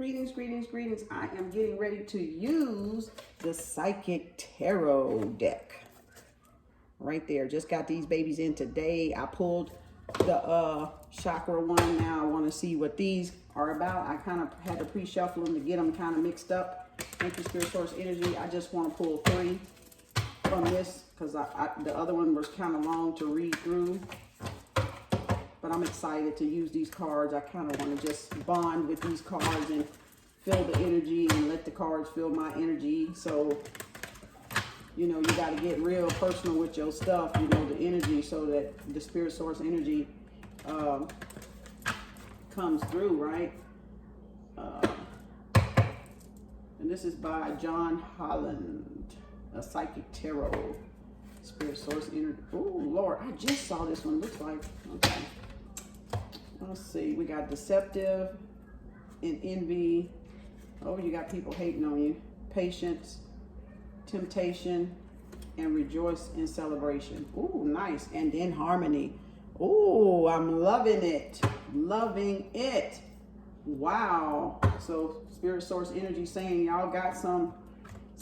Greetings, greetings, greetings. I am getting ready to use the Psychic Tarot deck. Right there. Just got these babies in today. I pulled the chakra one. Now I want to see what these are about. I kind of had to pre-shuffle them to get them kind of mixed up. Thank you, Spirit Source Energy. I just want to pull 3 from this because the other one was kind of long to read through. But I'm excited to use these cards. I kind of want to just bond with these cards and feel the energy and let the cards feel my energy. So, you know, you got to get real personal with your stuff, you know, the energy, so that the Spirit Source energy comes through, right? And this is by John Holland, a Psychic Tarot, Spirit Source energy. Oh, Lord, I just saw this one. Looks like, okay. Let's see, we got deceptive and envy. Oh, you got people hating on you. Patience, temptation, and rejoice in celebration. Ooh, nice. And then harmony. Ooh, I'm loving it. Loving it. Wow. So Spirit Source energy saying y'all got some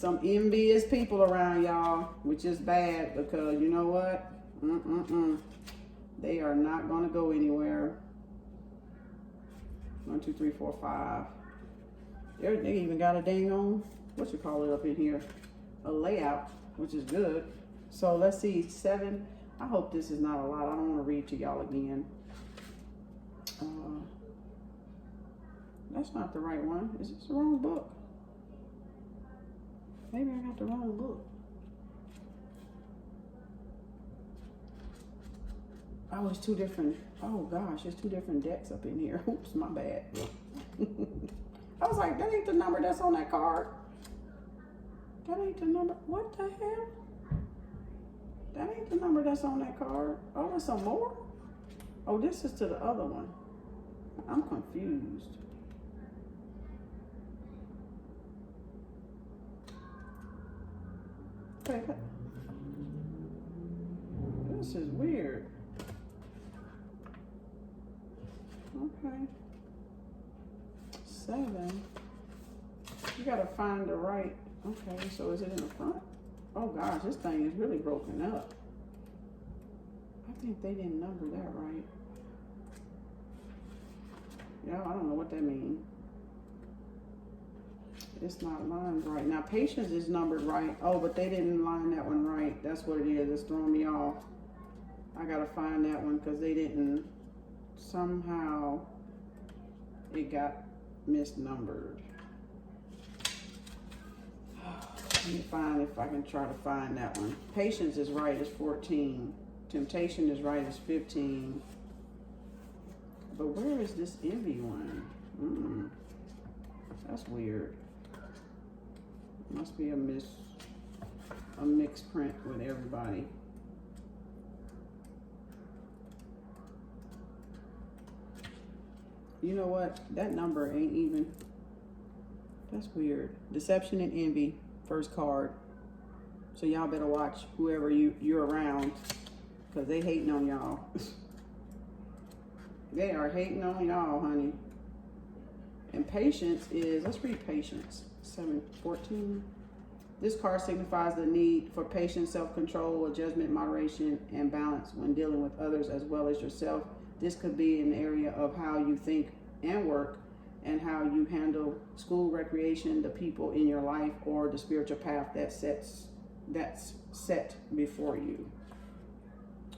envious people around y'all, which is bad because you know what? They are not going to go anywhere. 1, 2, 3, 4, 5. They even got a dang on, what you call it up in here, a layout, which is good. So let's see, 7. I hope this is not a lot. I don't want to read to y'all again. That's not the right one. Is this the wrong book? Maybe I got the wrong book. Oh, it's 2 different. Oh gosh, there's 2 different decks up in here. Oops, my bad. I was like, that ain't the number that's on that card. That ain't the number. What the hell? That ain't the number that's on that card. Oh, there's some more? Oh, this is to the other one. I'm confused. Okay. This is weird. Okay. 7. You gotta find the right. Okay, so is it in the front? Oh gosh, this thing is really broken up. I think they didn't number that right. Yeah, I don't know what that means. It's not lined right. Now, patience is numbered right. Oh, but they didn't line that one right. That's what it is. It's throwing me off. I gotta find that one because they didn't. Somehow it got misnumbered. Let me find if I can try to find that one. Patience is right, it's 14. Temptation is right, it's 15. But where is this envy one? That's weird. Must be a mixed print with everybody. You know what? That number ain't even. That's weird. Deception and envy, first card. So y'all better watch whoever you're around, because they hating on y'all. They are hating on y'all, honey. And patience is, let's read patience. 7, 14. This card signifies the need for patience, self-control, adjustment, moderation, and balance when dealing with others as well as yourself. This could be an area of how you think and work and how you handle school, recreation, the people in your life, or the spiritual path that's set before you.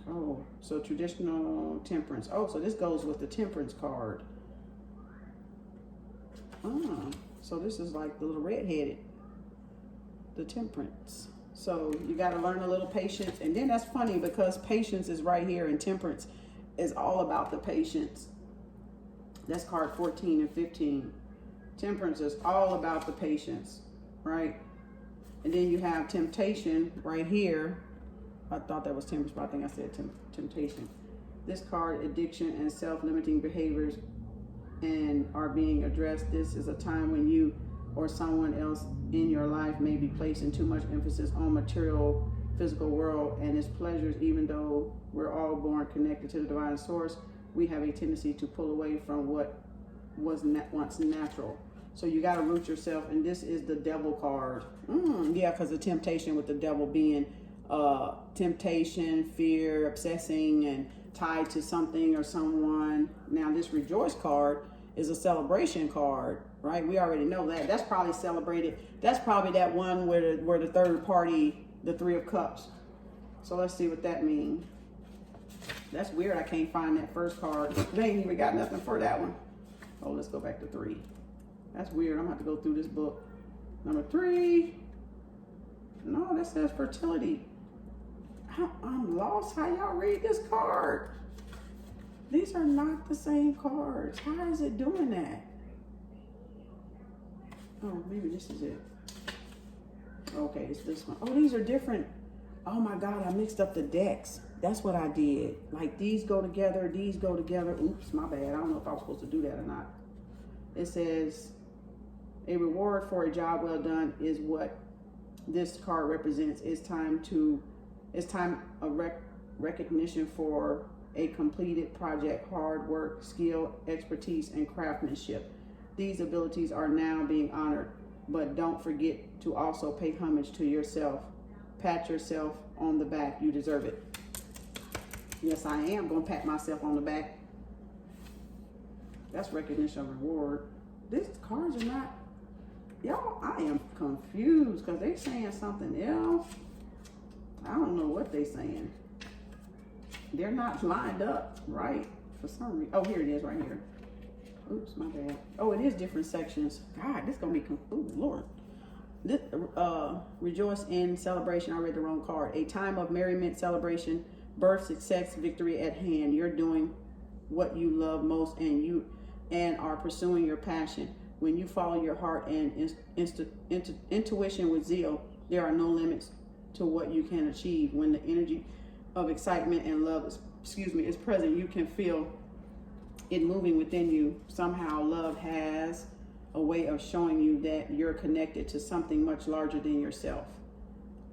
Oh, so traditional temperance. Oh, so this goes with the temperance card. Ah, so this is like the little red-headed, the temperance. So you got to learn a little patience. And then that's funny because patience is right here and temperance is all about the patience. That's card 14 and 15. Temperance is all about the patience, right? And then you have temptation right here. I thought that was temperance, but I think I said temptation. This card, addiction and self-limiting behaviors and are being addressed. This is a time when you or someone else in your life may be placing too much emphasis on material, physical world and its pleasures. Even though we're all born connected to the divine source, we have a tendency to pull away from what was once natural. So you got to root yourself. And this is the devil card. Yeah, because the temptation with the devil being temptation, fear, obsessing, and tied to something or someone. Now this rejoice card is a celebration card, right? We already know that. That's probably celebrated. That's probably that one where the third party, the Three of Cups. So let's see what that means. That's weird. I can't find that first card. They ain't even got nothing for that one. Oh, let's go back to 3. That's weird. I'm gonna have to go through this book. Number 3. No, that says fertility. I'm lost. How y'all read this card? These are not the same cards. How is it doing that? Oh, maybe this is it. Okay, it's this one. Oh, these are different. Oh my God, I mixed up the decks. That's what I did. Like these go together, these go together. Oops, my bad. I don't know if I was supposed to do that or not. It says, a reward for a job well done is what this card represents. It's time of recognition for a completed project, hard work, skill, expertise, and craftsmanship. These abilities are now being honored, but don't forget to also pay homage to yourself. Pat yourself on the back. You deserve it. Yes, I am going to pat myself on the back. That's recognition of reward. These cards are not, y'all, I am confused because they saying something else. I don't know what they saying. They're not lined up right for some reason. Oh, here it is right here. Oops, my bad. Oh, it is different sections. God, this going to be, oh, Lord. This, rejoice in celebration. I read the wrong card. A time of merriment, celebration, birth, success, victory at hand. You're doing what you love most and are pursuing your passion. When you follow your heart and intuition with zeal, there are no limits to what you can achieve. When the energy of excitement and love is present, you can feel it moving within you. Somehow love has a way of showing you that you're connected to something much larger than yourself.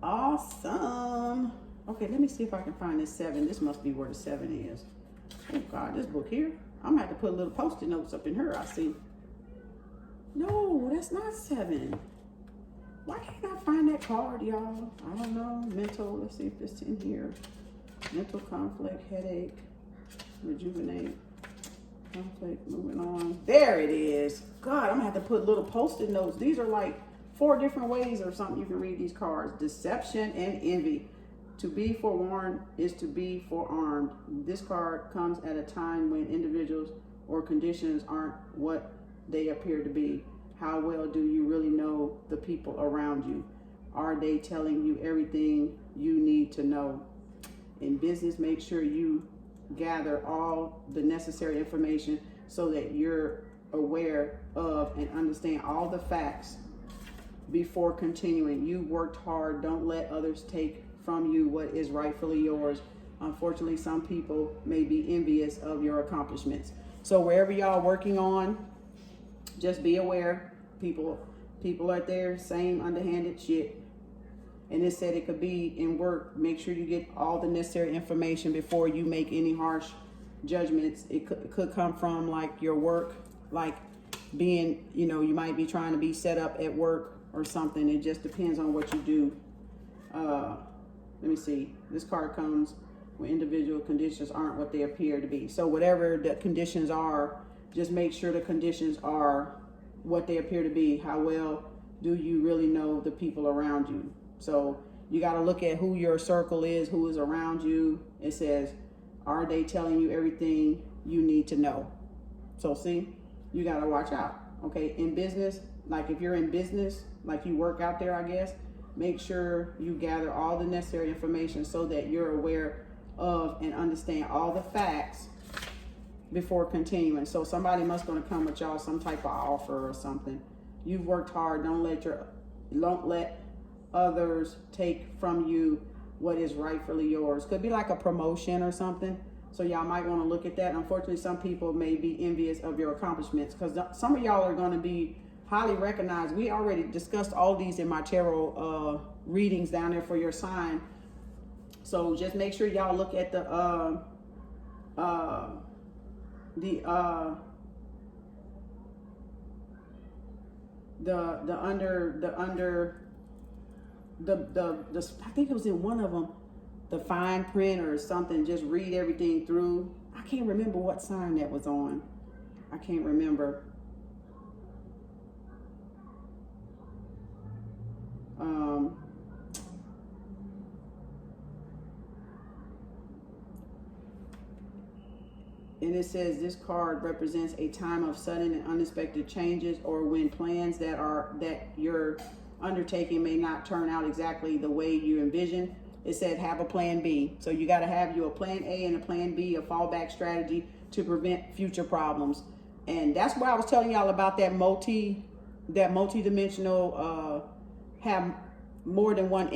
Awesome. Okay, let me see if I can find this 7. This must be where the 7 is. Oh God, this book here. I'm gonna have to put little post-it notes up in her, I see. No, that's not 7. Why can't I find that card, y'all? I don't know. Mental, let's see if it's in here. Mental conflict, headache, rejuvenate, conflict, moving on. There it is. God, I'm gonna have to put little post-it notes. These are like 4 different ways or something you can read these cards. Deception and envy. To be forewarned is to be forearmed. This card comes at a time when individuals or conditions aren't what they appear to be. How well do you really know the people around you? Are they telling you everything you need to know? In business, make sure you gather all the necessary information so that you're aware of and understand all the facts before continuing. You worked hard. Don't let others take from you what is rightfully yours. Unfortunately, some people may be envious of your accomplishments. So wherever y'all working on, just be aware. People out there saying underhanded shit. And it said it could be in work. Make sure you get all the necessary information before you make any harsh judgments. It could come from like your work, like being, you know, you might be trying to be set up at work or something. It just depends on what you do. Let me see. This card comes when individual conditions aren't what they appear to be. So whatever the conditions are, just make sure the conditions are what they appear to be. How well do you really know the people around you? So you got to look at who your circle is, who is around you. It says, are they telling you everything you need to know? So see, you got to watch out. Okay, in business, like if you're in business, like you work out there, I guess, make sure you gather all the necessary information so that you're aware of and understand all the facts before continuing. So somebody must going to come with y'all some type of offer or something. You've worked hard. Don't let others take from you what is rightfully yours. Could be like a promotion or something. So y'all might want to look at that. Unfortunately, some people may be envious of your accomplishments because some of y'all are going to be highly recognized. We already discussed all these in my tarot readings down there for your sign. So just make sure y'all look at the I think it was in one of them, the fine print or something, just read everything through. I can't remember what sign that was on. I can't remember. And it says this card represents a time of sudden and unexpected changes, or when plans that you're undertaking may not turn out exactly the way you envision. It said have a plan B. So you got to have a plan A and a plan B, a fallback strategy to prevent future problems. And that's why I was telling y'all about that multi-dimensional, have more than one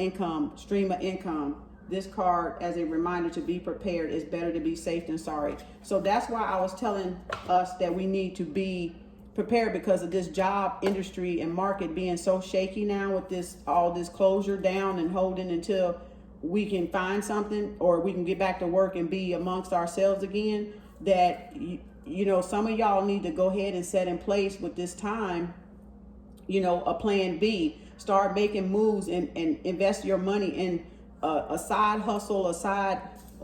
stream of income. This card, as a reminder to be prepared, is better to be safe than sorry. So that's why I was telling us that we need to be prepared, because of this job industry and market being so shaky now, with all this closure down and holding until we can find something, or we can get back to work and be amongst ourselves again. That, you know, some of y'all need to go ahead and set in place with this time, you know, a plan B. Start making moves and invest your money in a side hustle,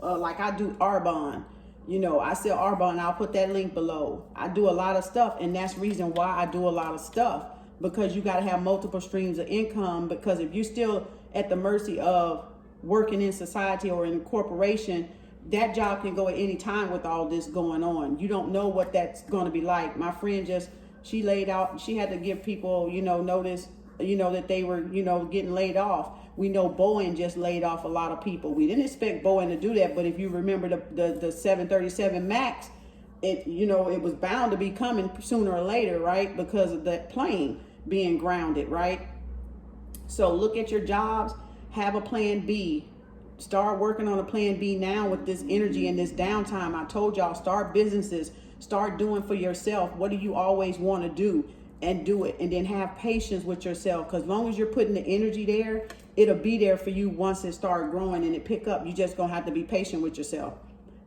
like I do Arbonne. You know, I sell Arbonne. I'll put that link below. I do a lot of stuff, and that's the reason why I do a lot of stuff, because you got to have multiple streams of income. Because if you're still at the mercy of working in society or in a corporation, that job can go at any time with all this going on. You don't know what that's going to be like. My friend she laid out, she had to give people, you know, notice, you know, that they were, you know, getting laid off. We know Boeing just laid off a lot of people. We didn't expect Boeing to do that, but if you remember the 737 MAX, it was bound to be coming sooner or later, right? Because of that plane being grounded, right? So look at your jobs, have a plan B. Start working on a plan B now with this energy and this downtime. I told y'all, start businesses, start doing for yourself. What do you always want to do? And do it. And then have patience with yourself, because as long as you're putting the energy there, it'll be there for you once it start growing and it pick up. You just gonna have to be patient with yourself,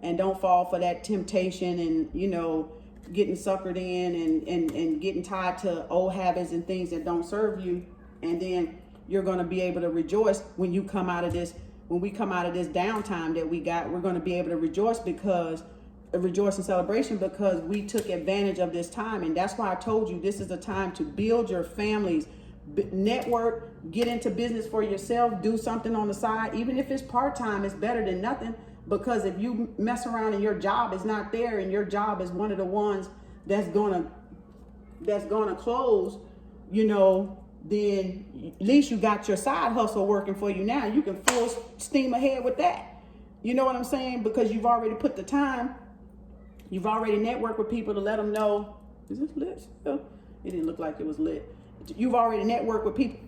and don't fall for that temptation and, you know, getting suckered in and getting tied to old habits and things that don't serve you. And then you're gonna be able to rejoice when we come out of this downtime that we got. We're gonna be able to rejoice in celebration, because we took advantage of this time. And that's why I told you, this is a time to build your families, network, get into business for yourself, do something on the side. Even if it's part-time, it's better than nothing. Because if you mess around and your job is not there, and your job is one of the ones that's gonna close, you know, then at least you got your side hustle working for you now. You can full steam ahead with that. You know what I'm saying? Because you've already put the time. You've already networked with people to let them know. Is this lit? Oh, it didn't look like it was lit. You've already networked with people,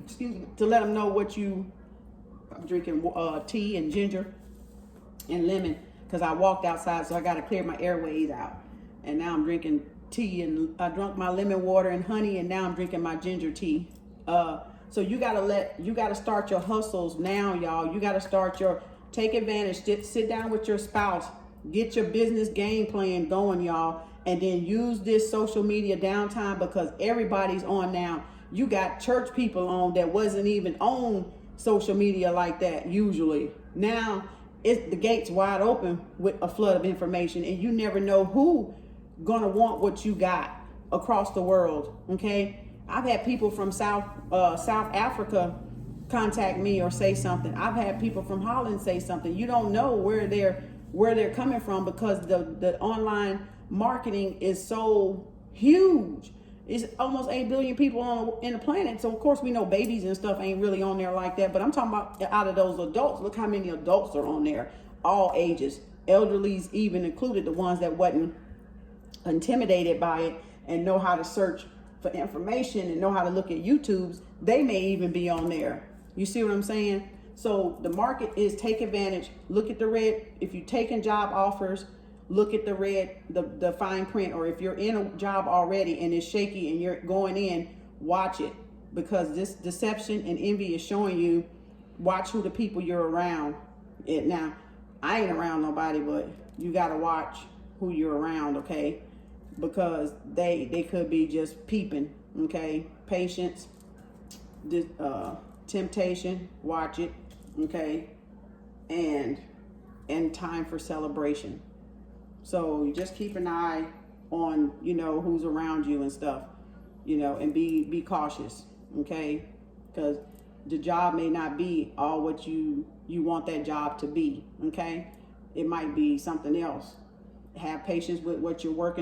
to let them know I'm drinking tea and ginger and lemon, because I walked outside, so I got to clear my airways out. And now I'm drinking tea, and I drank my lemon water and honey, and now I'm drinking my ginger tea. So you got to start your hustles now, y'all. You got to take advantage, sit down with your spouse, get your business game plan going, y'all, and then use this social media downtime, because everybody's on now. You got church people on that wasn't even on social media like that usually. Now the gate's wide open with a flood of information, and you never know who gonna want what you got across the world. Okay, I've had people from South Africa contact me or say something. I've had people from Holland say something. You don't know where they're coming from, because the online marketing is so huge. It's almost 8 billion people in the planet. So of course we know babies and stuff ain't really on there like that. But I'm talking about out of those adults, look how many adults are on there, all ages, elderlies even included, the ones that wasn't intimidated by it and know how to search for information and know how to look at YouTubes. They may even be on there. You see what I'm saying? So the market is, take advantage. Look at the red. If you're taking job offers, look at the red, the fine print. Or if you're in a job already and it's shaky and you're going in, watch it. Because this deception and envy is showing you, watch who the people you're around. Now, I ain't around nobody, but you got to watch who you're around, okay? Because they could be just peeping Okay, patience, temptation, watch it. Okay, and time for celebration. So you just keep an eye on, who's around you and stuff, and be cautious. Okay, because the job may not be all what you want that job to be. Okay, it might be something else. Have patience with what you're working